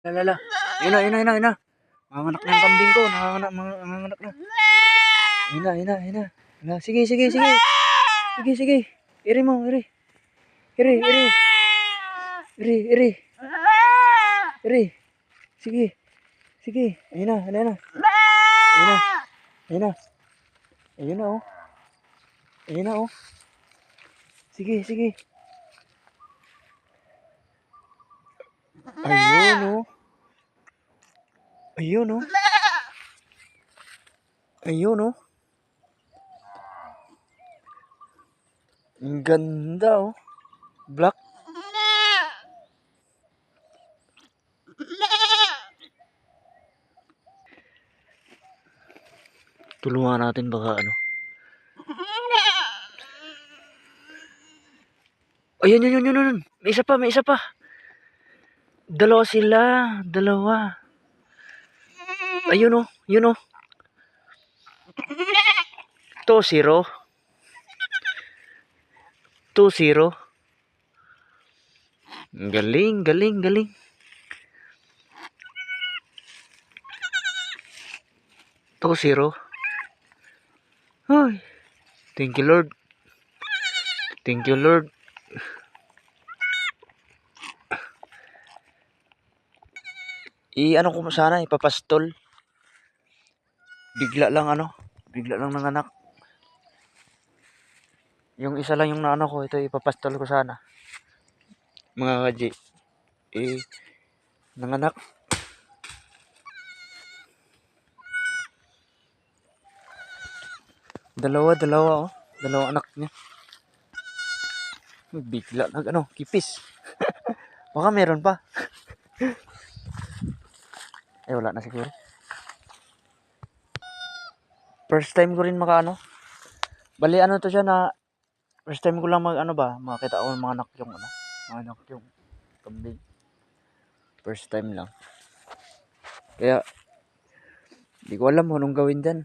Lala. Ayun na. Manganak na yung kambing ko. Nanganganak na. Ayun na. Wala, sige. Sige. Iri mo. Iri. Sige. Ayun na. Ayun na, oh. Ayun na, oh. Sige. Ayun, oh. Ang ganda, oh. Black. Tulungan natin baka ano. Ayun. May isa pa. Dalawa sila. Ayun, oh. 2-0. 2-0. Galing. 2-0. Ay, thank you Lord. Ano ko sana, ipapastol. Bigla lang nanganak. Yung isa lang yung naano ko, ito ipapastol ko sana. Mga kaji. Nanganak. Dalawa, oh. Dalawa anak niya. Bigla kipis. Baka meron pa. Wala na siguro. First time ko rin Bali to siya na first time ko lang makita ko mga anak yung kambing. First time lang. Kaya di ko alam anong gawin din.